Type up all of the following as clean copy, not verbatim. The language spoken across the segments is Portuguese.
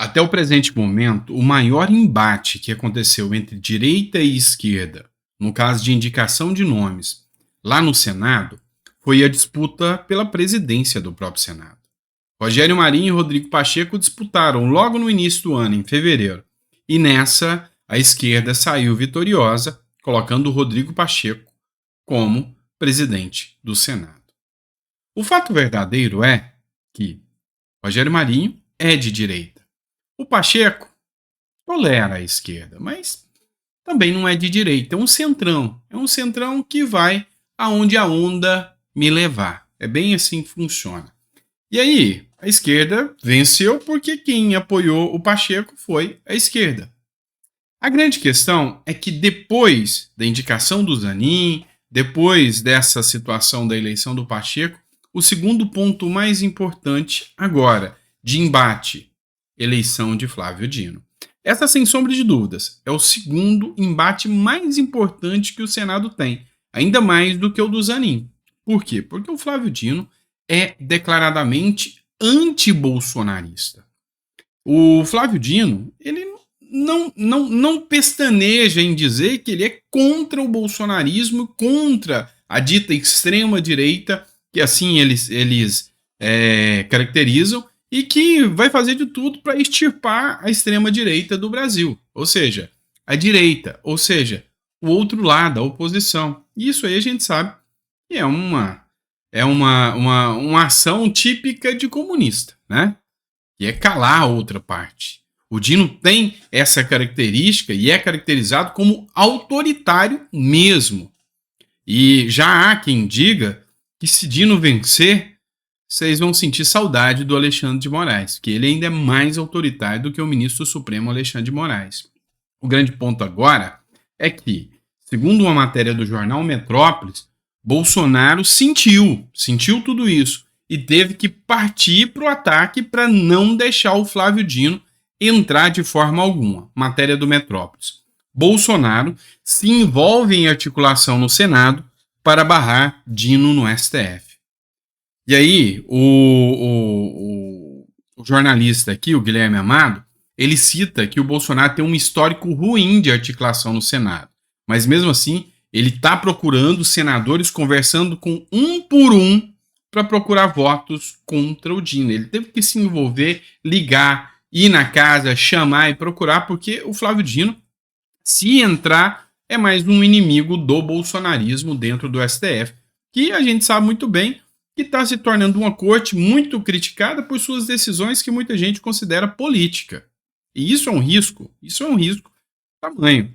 Até o presente momento, o maior embate que aconteceu entre direita e esquerda, no caso de indicação de nomes, lá no Senado, foi a disputa pela presidência do próprio Senado. Rogério Marinho e Rodrigo Pacheco disputaram logo no início do ano, em fevereiro, e nessa a esquerda saiu vitoriosa, colocando Rodrigo Pacheco como presidente do Senado. O fato verdadeiro é que Rogério Marinho é de direita. O Pacheco tolera a esquerda, mas também não é de direita, é um centrão. É um centrão que vai aonde a onda me levar. É bem assim que funciona. E aí, a esquerda venceu porque quem apoiou o Pacheco foi a esquerda. A grande questão é que depois da indicação do Zanin, depois dessa situação da eleição do Pacheco, o segundo ponto mais importante agora, de embate, eleição de Flávio Dino. Essa, sem sombra de dúvidas, é o segundo embate mais importante que o Senado tem, ainda mais do que o do Zanin. Por quê? Porque o Flávio Dino é declaradamente anti-bolsonarista. O Flávio Dino, ele não pestaneja em dizer que ele é contra o bolsonarismo, contra a dita extrema-direita, que assim eles caracterizam, e que vai fazer de tudo para extirpar a extrema-direita do Brasil. Ou seja, a direita, ou seja, o outro lado, a oposição. E isso aí a gente sabe que é uma ação típica de comunista, né? Que é calar a outra parte. O Dino tem essa característica e é caracterizado como autoritário mesmo. E já há quem diga que se Dino vencer, vocês vão sentir saudade do Alexandre de Moraes, que ele ainda é mais autoritário do que o ministro supremo Alexandre de Moraes. O grande ponto agora é que, segundo uma matéria do jornal Metrópolis, Bolsonaro sentiu tudo isso e teve que partir para o ataque para não deixar o Flávio Dino entrar de forma alguma. Matéria do Metrópolis. Bolsonaro se envolve em articulação no Senado para barrar Dino no STF. E aí, o jornalista aqui, o Guilherme Amado, ele cita que o Bolsonaro tem um histórico ruim de articulação no Senado. Mas mesmo assim, ele está procurando senadores, conversando com um por um para procurar votos contra o Dino. Ele teve que se envolver, ligar, ir na casa, chamar e procurar, porque o Flávio Dino, se entrar, é mais um inimigo do bolsonarismo dentro do STF, que a gente sabe muito bem que está se tornando uma corte muito criticada por suas decisões que muita gente considera política. E isso é um risco tamanho.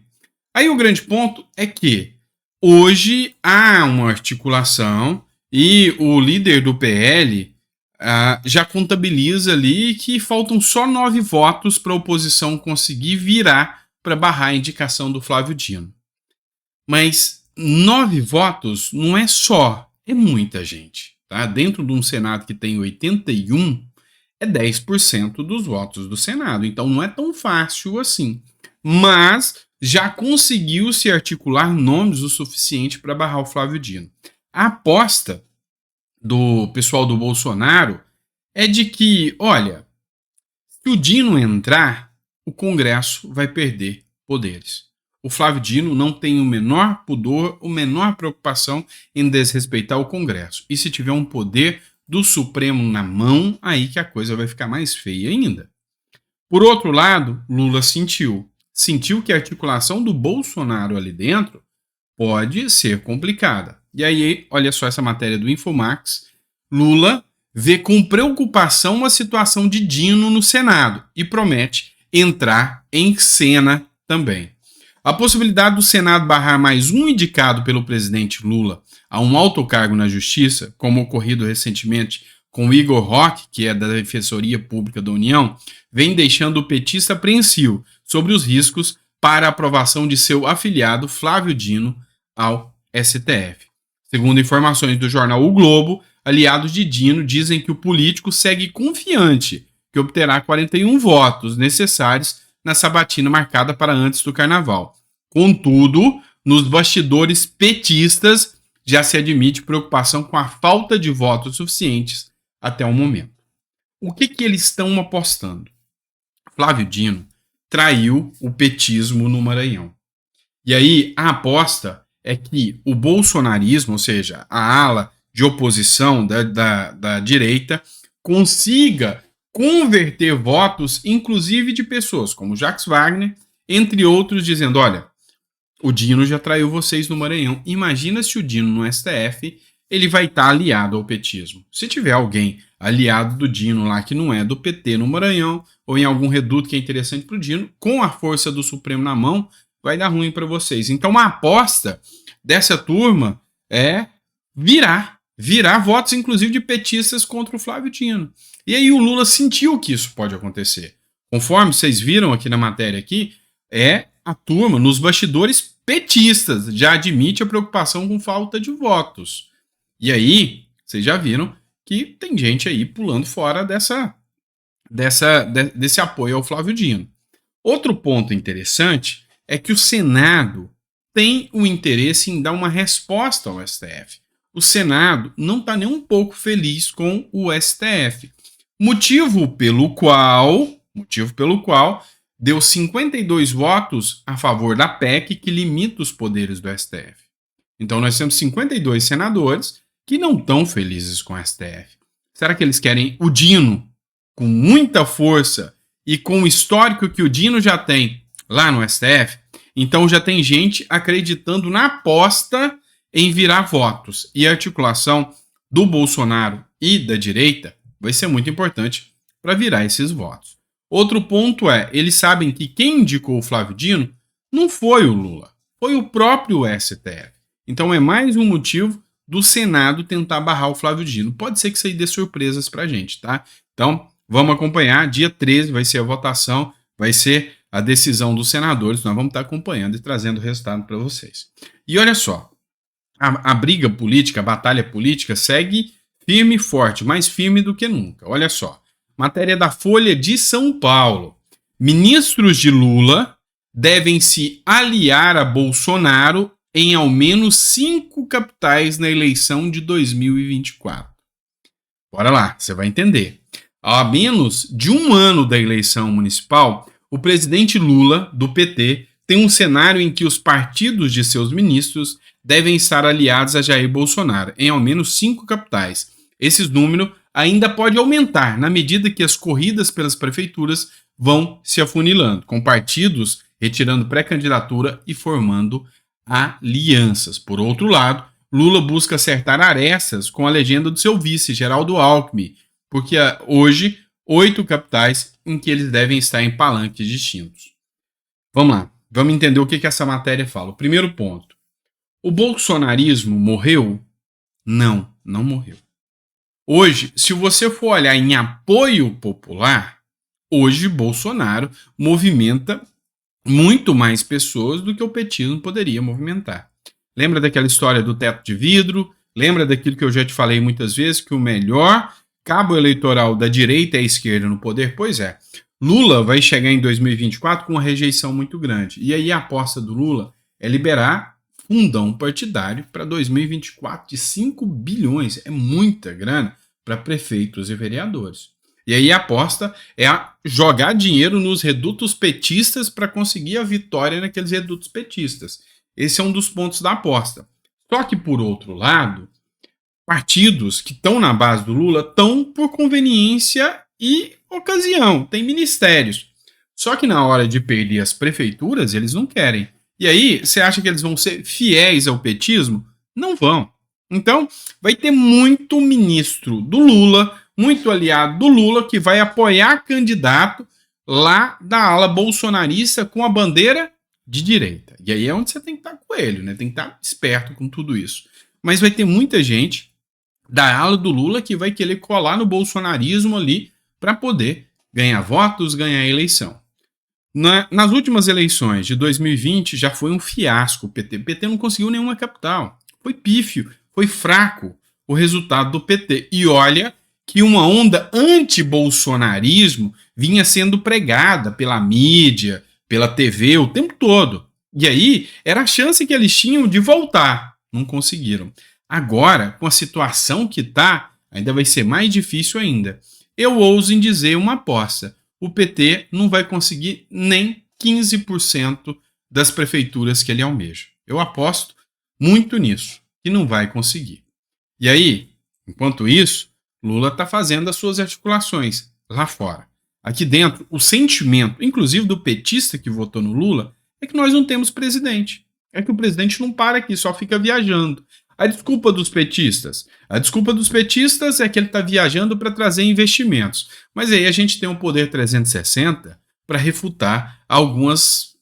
Aí o grande ponto é que hoje há uma articulação e o líder do PL já contabiliza ali que faltam só 9 votos para a oposição conseguir virar para barrar a indicação do Flávio Dino. Mas 9 votos não é só, é muita gente. Tá? Dentro de um Senado que tem 81, é 10% dos votos do Senado. Então não é tão fácil assim. Mas já conseguiu se articular nomes o suficiente para barrar o Flávio Dino. A aposta do pessoal do Bolsonaro é de que, olha, se o Dino entrar, o Congresso vai perder poderes. O Flávio Dino não tem o menor pudor, a menor preocupação em desrespeitar o Congresso. E se tiver um poder do Supremo na mão, aí que a coisa vai ficar mais feia ainda. Por outro lado, Lula sentiu que a articulação do Bolsonaro ali dentro pode ser complicada. E aí, olha só essa matéria do Infomax, Lula vê com preocupação a situação de Dino no Senado e promete entrar em cena também. A possibilidade do Senado barrar mais um indicado pelo presidente Lula a um alto cargo na Justiça, como ocorrido recentemente com Igor Roque, que é da Defensoria Pública da União, vem deixando o petista apreensivo sobre os riscos para a aprovação de seu afiliado Flávio Dino ao STF. Segundo informações do jornal O Globo, aliados de Dino dizem que o político segue confiante que obterá 41 votos necessários na sabatina marcada para antes do Carnaval. Contudo, nos bastidores petistas já se admite preocupação com a falta de votos suficientes até o momento. O que eles estão apostando? Flávio Dino traiu o petismo no Maranhão. E aí a aposta é que o bolsonarismo, ou seja, a ala de oposição da direita, consiga converter votos, inclusive de pessoas como Jacques Wagner, entre outros, dizendo, olha, o Dino já traiu vocês no Maranhão. Imagina se o Dino no STF, ele vai estar aliado ao petismo. Se tiver alguém aliado do Dino lá que não é do PT no Maranhão, ou em algum reduto que é interessante para o Dino, com a força do Supremo na mão, vai dar ruim para vocês. Então a aposta dessa turma é virar votos, inclusive de petistas contra o Flávio Dino. E aí o Lula sentiu que isso pode acontecer. Conforme vocês viram aqui na matéria aqui, a turma, nos bastidores petistas, já admite a preocupação com falta de votos. E aí, vocês já viram que tem gente aí pulando fora desse apoio ao Flávio Dino. Outro ponto interessante é que o Senado tem o interesse em dar uma resposta ao STF. O Senado não está nem um pouco feliz com o STF. Motivo pelo qual deu 52 votos a favor da PEC que limita os poderes do STF. Então nós temos 52 senadores que não estão felizes com o STF. Será que eles querem o Dino com muita força e com o histórico que o Dino já tem lá no STF? Então já tem gente acreditando na aposta em virar votos. E a articulação do Bolsonaro e da direita vai ser muito importante para virar esses votos. Outro ponto eles sabem que quem indicou o Flávio Dino não foi o Lula, foi o próprio STF. Então é mais um motivo do Senado tentar barrar o Flávio Dino. Pode ser que isso aí dê surpresas pra gente, tá? Então, vamos acompanhar. Dia 13 vai ser a votação, vai ser a decisão dos senadores. Nós vamos estar acompanhando e trazendo o resultado para vocês. E olha só, a briga política, a batalha política segue firme e forte, mais firme do que nunca. Olha só, matéria da Folha de São Paulo. Ministros de Lula devem se aliar a Bolsonaro em ao menos 5 capitais na eleição de 2024. Bora lá, você vai entender. Há menos de um ano da eleição municipal, o presidente Lula, do PT, tem um cenário em que os partidos de seus ministros devem estar aliados a Jair Bolsonaro, em ao menos 5 capitais. Esse número ainda pode aumentar na medida que as corridas pelas prefeituras vão se afunilando, com partidos retirando pré-candidatura e formando alianças. Por outro lado, Lula busca acertar arestas com a legenda do seu vice, Geraldo Alckmin, porque há hoje 8 capitais em que eles devem estar em palanques distintos. Vamos lá, vamos entender o que essa matéria fala. O primeiro ponto, o bolsonarismo morreu? Não, não morreu. Hoje, se você for olhar em apoio popular, hoje Bolsonaro movimenta muito mais pessoas do que o petismo poderia movimentar. Lembra daquela história do teto de vidro? Lembra daquilo que eu já te falei muitas vezes, que o melhor cabo eleitoral da direita é a esquerda no poder? Pois é. Lula vai chegar em 2024 com uma rejeição muito grande. E aí a aposta do Lula é liberar fundão partidário para 2024 de 5 bilhões. É muita grana para prefeitos e vereadores. E aí a aposta é jogar dinheiro nos redutos petistas para conseguir a vitória naqueles redutos petistas. Esse é um dos pontos da aposta. Só que, por outro lado, partidos que estão na base do Lula estão por conveniência e ocasião, tem ministérios. Só que na hora de perder as prefeituras, eles não querem. E aí, você acha que eles vão ser fiéis ao petismo? Não vão. Então, vai ter muito ministro do Lula, muito aliado do Lula, que vai apoiar candidato lá da ala bolsonarista com a bandeira de direita. E aí é onde você tem que estar coelho, né? Tem que estar esperto com tudo isso. Mas vai ter muita gente da ala do Lula que vai querer colar no bolsonarismo ali para poder ganhar votos, ganhar a eleição. Nas últimas eleições de 2020 já foi um fiasco o PT. O PT não conseguiu nenhuma capital. Foi pífio, foi fraco o resultado do PT. E olha que uma onda anti-bolsonarismo vinha sendo pregada pela mídia, pela TV o tempo todo. E aí era a chance que eles tinham de voltar. Não conseguiram. Agora, com a situação que está, ainda vai ser mais difícil ainda. Eu ouso em dizer uma aposta. o PT não vai conseguir nem 15% das prefeituras que ele almeja. Eu aposto muito nisso, que não vai conseguir. E aí, enquanto isso, Lula está fazendo as suas articulações lá fora. Aqui dentro, o sentimento, inclusive do petista que votou no Lula, é que nós não temos presidente. É que o presidente não para aqui, só fica viajando. A desculpa dos petistas? A desculpa dos petistas é que ele está viajando para trazer investimentos. Mas aí a gente tem um poder 360 para refutar algumas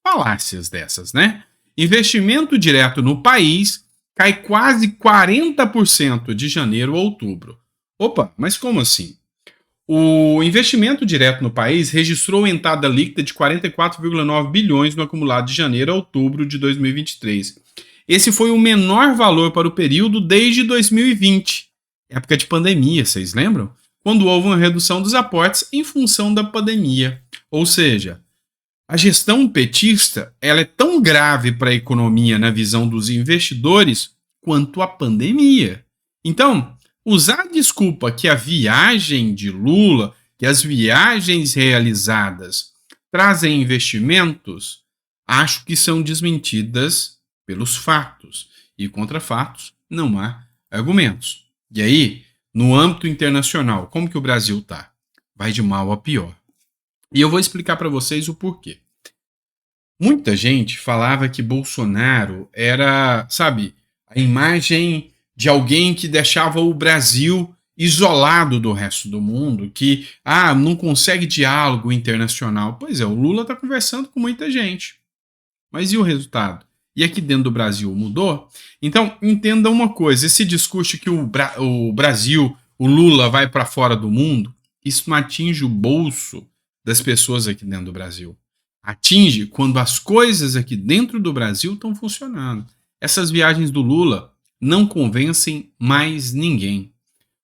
falácias dessas, né? Investimento direto no país cai quase 40% de janeiro a outubro. Opa, mas como assim? O investimento direto no país registrou entrada líquida de 44,9 bilhões no acumulado de janeiro a outubro de 2023. Esse foi o menor valor para o período desde 2020, época de pandemia, vocês lembram? Quando houve uma redução dos aportes em função da pandemia. Ou seja, a gestão petista ela é tão grave para a economia na visão dos investidores quanto a pandemia. Então, usar a desculpa que a viagem de Lula, que as viagens realizadas trazem investimentos, acho que são desmentidas pelos fatos. E contra fatos não há argumentos. E aí, no âmbito internacional, como que o Brasil está? Vai de mal a pior. E eu vou explicar para vocês o porquê. Muita gente falava que Bolsonaro era, sabe, a imagem de alguém que deixava o Brasil isolado do resto do mundo, que não consegue diálogo internacional. Pois é, o Lula está conversando com muita gente. Mas e o resultado? E aqui dentro do Brasil mudou? Então, entenda uma coisa, esse discurso que o Brasil, o Lula vai para fora do mundo, isso não atinge o bolso das pessoas aqui dentro do Brasil. Atinge quando as coisas aqui dentro do Brasil estão funcionando. Essas viagens do Lula não convencem mais ninguém.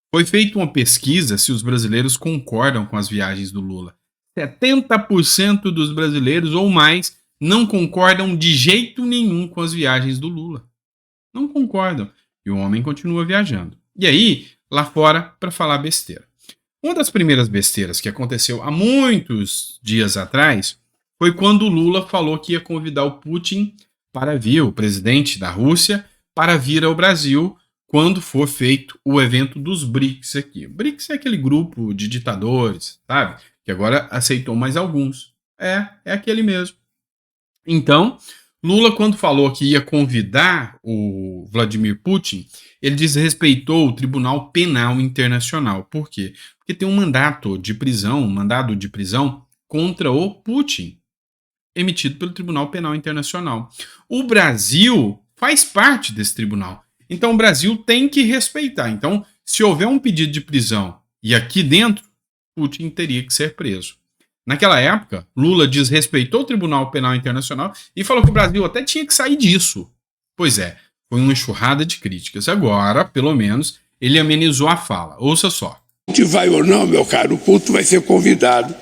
Foi feita uma pesquisa se os brasileiros concordam com as viagens do Lula. 70% dos brasileiros ou mais não concordam de jeito nenhum com as viagens do Lula. Não concordam. E o homem continua viajando. E aí, lá fora, para falar besteira. Uma das primeiras besteiras que aconteceu há muitos dias atrás foi quando o Lula falou que ia convidar o Putin para vir, o presidente da Rússia, para vir ao Brasil quando for feito o evento dos BRICS aqui. O BRICS é aquele grupo de ditadores, sabe? Que agora aceitou mais alguns. É aquele mesmo. Então, Lula, quando falou que ia convidar o Vladimir Putin, ele desrespeitou o Tribunal Penal Internacional. Por quê? Porque tem um mandado de prisão contra o Putin, emitido pelo Tribunal Penal Internacional. O Brasil faz parte desse tribunal. Então, o Brasil tem que respeitar. Então, se houver um pedido de prisão e aqui dentro, Putin teria que ser preso. Naquela época, Lula desrespeitou o Tribunal Penal Internacional e falou que o Brasil até tinha que sair disso. Pois é, foi uma enxurrada de críticas. Agora, pelo menos, ele amenizou a fala. Ouça só. Se vai ou não, meu caro, o Putin vai ser convidado.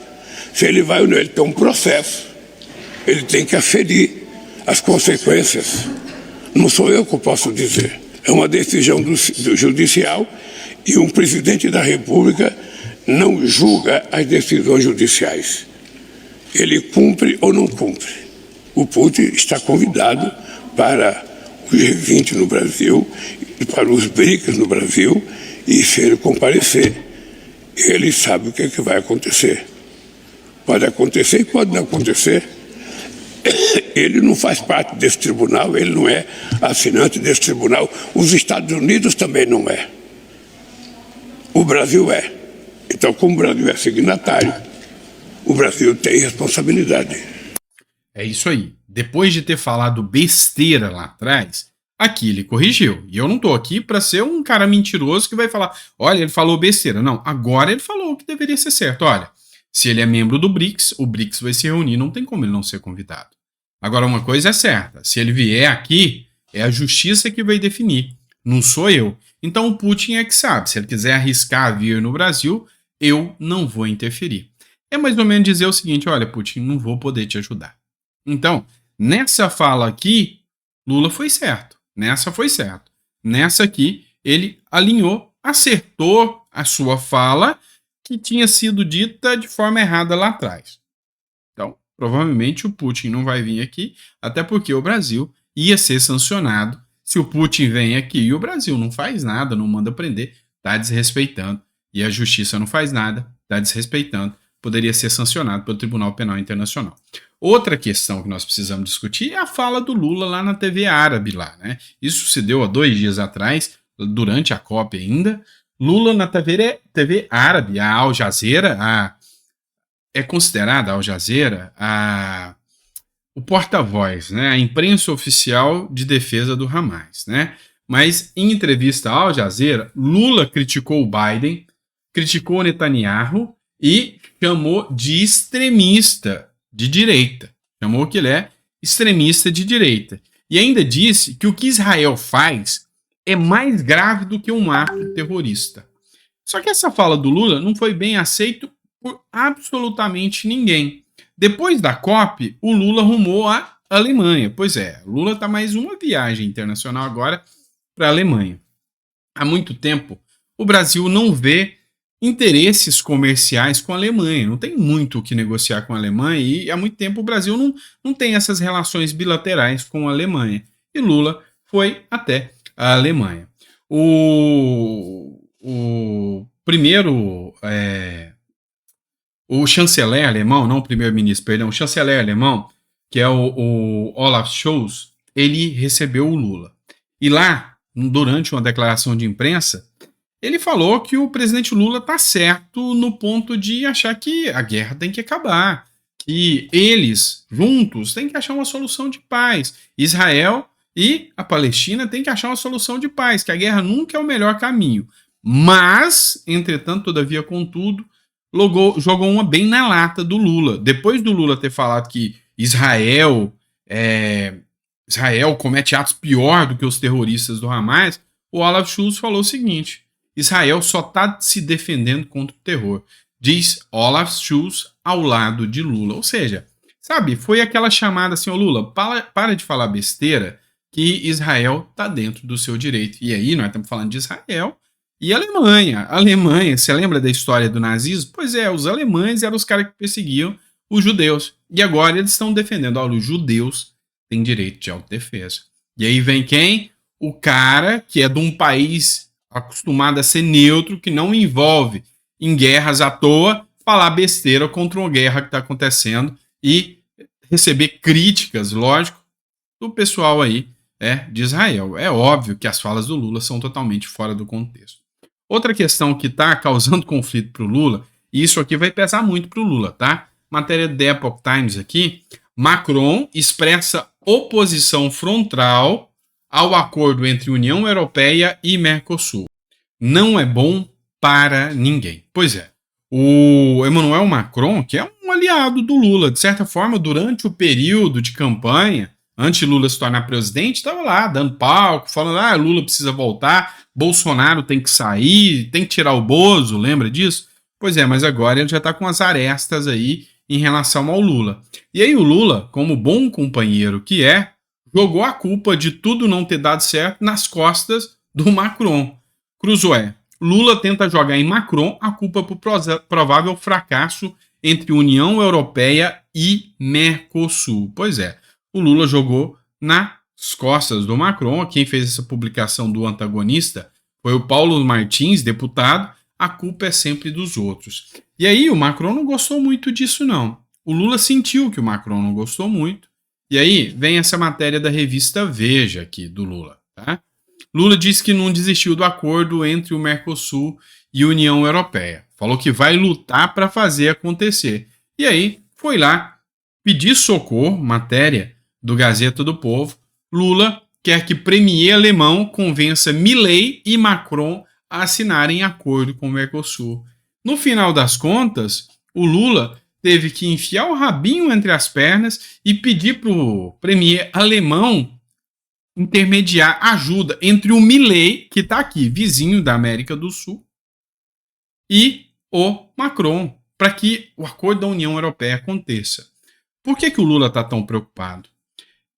Se ele vai ou não, ele tem um processo. Ele tem que aferir as consequências. Não sou eu que posso dizer. É uma decisão do judicial e um presidente da República não julga as decisões judiciais. Ele cumpre ou não cumpre. O Putin está convidado para o G20 no Brasil, para os BRICS no Brasil, e se ele comparecer, ele sabe o que vai acontecer. Pode acontecer e pode não acontecer. Ele não faz parte desse tribunal, ele não é assinante desse tribunal. Os Estados Unidos também não é. O Brasil é. Então, como o Brasil é signatário, o Brasil tem responsabilidade. É isso aí. Depois de ter falado besteira lá atrás, aqui ele corrigiu. E eu não tô aqui para ser um cara mentiroso que vai falar, olha, ele falou besteira. Não, agora ele falou o que deveria ser certo. Olha, se ele é membro do BRICS, o BRICS vai se reunir, não tem como ele não ser convidado. Agora, uma coisa é certa, se ele vier aqui, é a justiça que vai definir, não sou eu. Então o Putin é que sabe, se ele quiser arriscar vir no Brasil, eu não vou interferir. É mais ou menos dizer o seguinte, olha, Putin, não vou poder te ajudar. Então, nessa fala aqui, Lula foi certo. Nessa foi certo. Nessa aqui, ele alinhou, acertou a sua fala que tinha sido dita de forma errada lá atrás. Então, provavelmente o Putin não vai vir aqui, até porque o Brasil ia ser sancionado se o Putin vem aqui e o Brasil não faz nada, não manda prender, está desrespeitando. E a justiça não faz nada, está desrespeitando, poderia ser sancionado pelo Tribunal Penal Internacional. Outra questão que nós precisamos discutir é a fala do Lula lá na TV árabe lá, né? Isso se deu há 2 dias atrás, durante a COP ainda. Lula na TV árabe, a Al Jazeera, é considerada a Al Jazeera o porta-voz, né? A imprensa oficial de defesa do Hamas, né? Mas em entrevista à Al Jazeera, Lula criticou o Biden, criticou o Netanyahu e chamou de extremista de direita. Chamou que ele é extremista de direita. E ainda disse que o que Israel faz é mais grave do que um ato terrorista. Só que essa fala do Lula não foi bem aceita por absolutamente ninguém. Depois da COP, o Lula rumou à Alemanha. Pois é, Lula está mais uma viagem internacional agora para a Alemanha. Há muito tempo, o Brasil não vê interesses comerciais com a Alemanha. Não tem muito o que negociar com a Alemanha e há muito tempo o Brasil não tem essas relações bilaterais com a Alemanha. E Lula foi até a Alemanha. O primeiro... o chanceler alemão, não o primeiro-ministro, perdão, o chanceler alemão, que é o Olaf Scholz, ele recebeu o Lula. E lá, durante uma declaração de imprensa, ele falou que o presidente Lula está certo no ponto de achar que a guerra tem que acabar, que eles, juntos, têm que achar uma solução de paz. Israel e a Palestina têm que achar uma solução de paz, que a guerra nunca é o melhor caminho. Mas, entretanto, todavia, contudo, jogou uma bem na lata do Lula. Depois do Lula ter falado que Israel comete atos pior do que os terroristas do Hamas, o Olaf Scholz falou o seguinte: Israel só está se defendendo contra o terror, diz Olaf Scholz ao lado de Lula. Ou seja, sabe, foi aquela chamada assim: ô Lula, para de falar besteira, que Israel está dentro do seu direito. E aí nós estamos falando de Israel e Alemanha. Alemanha, você lembra da história do nazismo? Pois é, os alemães eram os caras que perseguiam os judeus. E agora eles estão defendendo: olha, os judeus têm direito de autodefesa. E aí vem quem? O cara que é de um país acostumado a ser neutro, que não envolve em guerras à toa, falar besteira contra uma guerra que está acontecendo e receber críticas, lógico, do pessoal aí de Israel. É óbvio que as falas do Lula são totalmente fora do contexto. Outra questão que está causando conflito para o Lula, e isso aqui vai pesar muito para o Lula, tá? Matéria do The Epoch Times aqui, Macron expressa oposição frontal ao acordo entre União Europeia e Mercosul. Não é bom para ninguém. Pois é, o Emmanuel Macron, que é um aliado do Lula, de certa forma, durante o período de campanha, antes de Lula se tornar presidente, estava lá dando palco, falando: Lula precisa voltar, Bolsonaro tem que sair, tem que tirar o Bozo, lembra disso? Pois é, mas agora ele já está com as arestas aí em relação ao Lula. E aí o Lula, como bom companheiro que é, jogou a culpa de tudo não ter dado certo nas costas do Macron. Cruzoé, Lula tenta jogar em Macron a culpa por provável fracasso entre União Europeia e Mercosul. Pois é, o Lula jogou nas costas do Macron. Quem fez essa publicação do antagonista foi o Paulo Martins, deputado. A culpa é sempre dos outros. E aí o Macron não gostou muito disso, não. O Lula sentiu que o Macron não gostou muito. E aí vem essa matéria da revista Veja aqui, do Lula. Tá? Lula disse que não desistiu do acordo entre o Mercosul e a União Europeia. Falou que vai lutar para fazer acontecer. E aí foi lá pedir socorro, matéria do Gazeta do Povo. Lula quer que premier alemão convença Milei e Macron a assinarem acordo com o Mercosul. No final das contas, o Lula teve que enfiar o rabinho entre as pernas e pedir para o premier alemão intermediar ajuda entre o Milei, que está aqui, vizinho da América do Sul, e o Macron, para que o acordo da União Europeia aconteça. Por que o Lula está tão preocupado?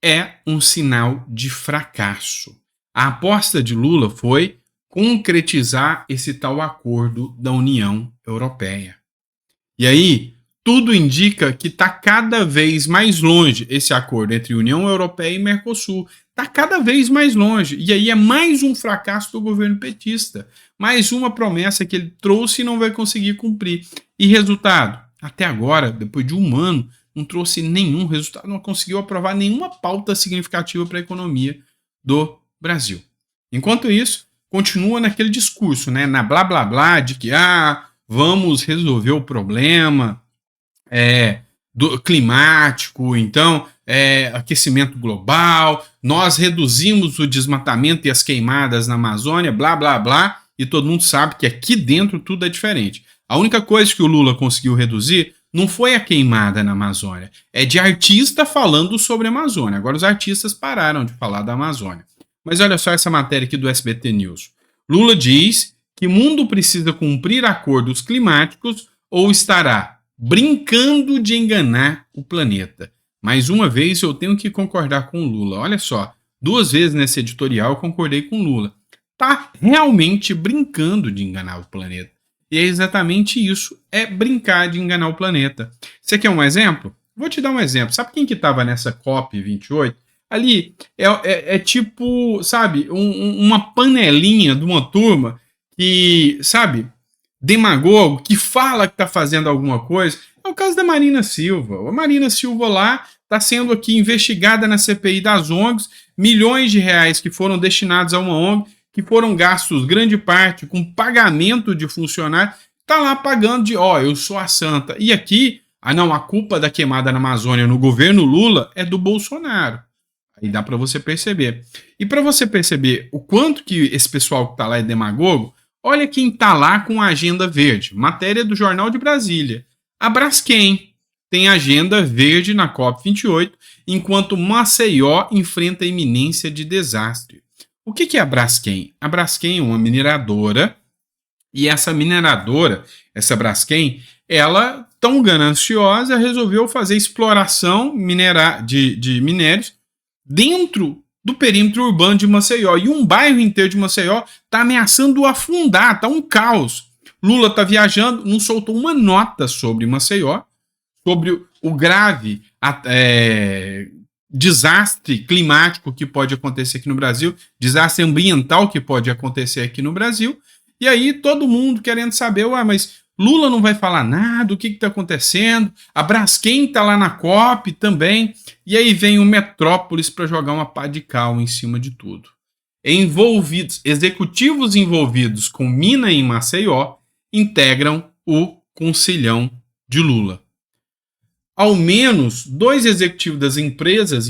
É um sinal de fracasso. A aposta de Lula foi concretizar esse tal acordo da União Europeia. E aí, tudo indica que está cada vez mais longe esse acordo entre União Europeia e Mercosul. Está cada vez mais longe. E aí é mais um fracasso do governo petista. Mais uma promessa que ele trouxe e não vai conseguir cumprir. E resultado? Até agora, depois de um ano, não trouxe nenhum resultado, não conseguiu aprovar nenhuma pauta significativa para a economia do Brasil. Enquanto isso, continua naquele discurso, né, na blá blá blá de que vamos resolver o problema do climático, então aquecimento global, nós reduzimos o desmatamento e as queimadas na Amazônia, blá blá blá, e todo mundo sabe que aqui dentro tudo é diferente. A única coisa que o Lula conseguiu reduzir não foi a queimada na Amazônia, é de artista falando sobre a Amazônia. Agora os artistas pararam de falar da Amazônia. Mas olha só essa matéria aqui do SBT News. Lula diz que o mundo precisa cumprir acordos climáticos ou estará brincando de enganar o planeta. Mais uma vez eu tenho que concordar com o Lula. Olha só, 2 vezes nesse editorial eu concordei com o Lula. Tá realmente brincando de enganar o planeta. E é exatamente isso, é brincar de enganar o planeta. Você quer um exemplo? Vou te dar um exemplo. Sabe quem que estava nessa COP28? Ali é tipo, sabe, uma panelinha de uma turma que, sabe, demagogo, que fala que está fazendo alguma coisa. É o caso da Marina Silva. A Marina Silva lá está sendo aqui investigada na CPI das ONGs, milhões de reais que foram destinados a uma ONG, que foram gastos, grande parte, com pagamento de funcionário, está lá pagando de, eu sou a santa. E aqui, a culpa da queimada na Amazônia no governo Lula é do Bolsonaro. Aí dá para você perceber. E para você perceber o quanto que esse pessoal que está lá é demagogo, olha quem está lá com a agenda verde. Matéria do Jornal de Brasília. A Braskem tem agenda verde na COP28, enquanto Maceió enfrenta a iminência de desastre. O que é a Braskem? A Braskem é uma mineradora, e essa mineradora, essa Braskem, ela, tão gananciosa, resolveu fazer exploração de minérios dentro do perímetro urbano de Maceió. E um bairro inteiro de Maceió está ameaçando afundar, está um caos. Lula está viajando, não soltou uma nota sobre Maceió, sobre o grave desastre climático que pode acontecer aqui no Brasil, desastre ambiental que pode acontecer aqui no Brasil, e aí todo mundo querendo saber, mas Lula não vai falar nada, o que está acontecendo, a Braskem está lá na COP também, e aí vem o Metrópolis para jogar uma pá de cal em cima de tudo. Executivos envolvidos com mina em Maceió integram o Conselhão de Lula. Ao menos 2 executivos das empresas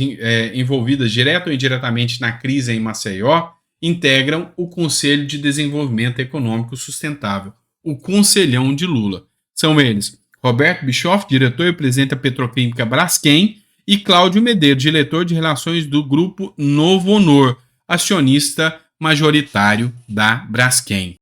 envolvidas direto ou indiretamente na crise em Maceió integram o Conselho de Desenvolvimento Econômico Sustentável, o Conselhão de Lula. São eles Roberto Bischoff, diretor e presidente da petroquímica Braskem, e Cláudio Medeiros, diretor de relações do grupo Novo Honor, acionista majoritário da Braskem.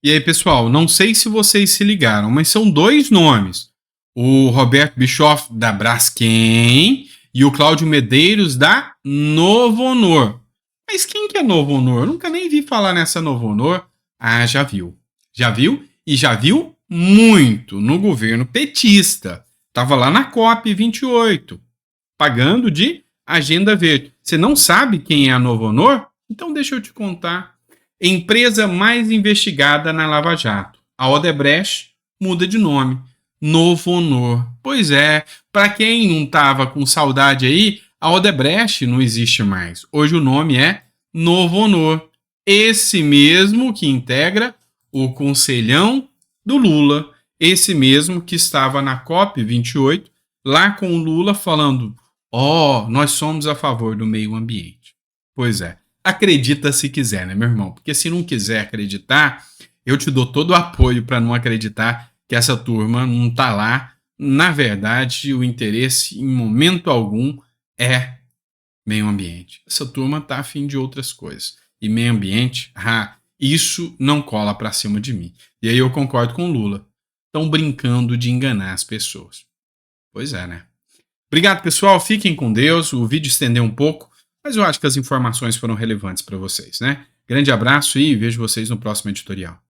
E aí, pessoal, não sei se vocês se ligaram, mas são 2 nomes. O Roberto Bischoff, da Braskem, e o Cláudio Medeiros, da Novo Honor. Mas quem que é Novo Honor? Eu nunca nem vi falar nessa Novo Honor. Já viu. Já viu? E já viu muito no governo petista. Estava lá na COP28, pagando de agenda verde. Você não sabe quem é a Novo Honor? Então deixa eu te contar. Empresa mais investigada na Lava Jato. A Odebrecht muda de nome. Novo Honor. Pois é, para quem não estava com saudade aí, a Odebrecht não existe mais. Hoje o nome é Novo Honor. Esse mesmo que integra o Conselhão do Lula. Esse mesmo que estava na COP28, lá com o Lula falando, nós somos a favor do meio ambiente. Pois é, acredita se quiser, né, meu irmão? Porque se não quiser acreditar, eu te dou todo o apoio para não acreditar que essa turma não está lá. Na verdade, o interesse, em momento algum, é meio ambiente. Essa turma está afim de outras coisas. E meio ambiente, isso não cola para cima de mim. E aí eu concordo com o Lula. Estão brincando de enganar as pessoas. Pois é, né? Obrigado, pessoal. Fiquem com Deus. O vídeo estendeu um pouco, mas eu acho que as informações foram relevantes para vocês, né? Grande abraço e vejo vocês no próximo editorial.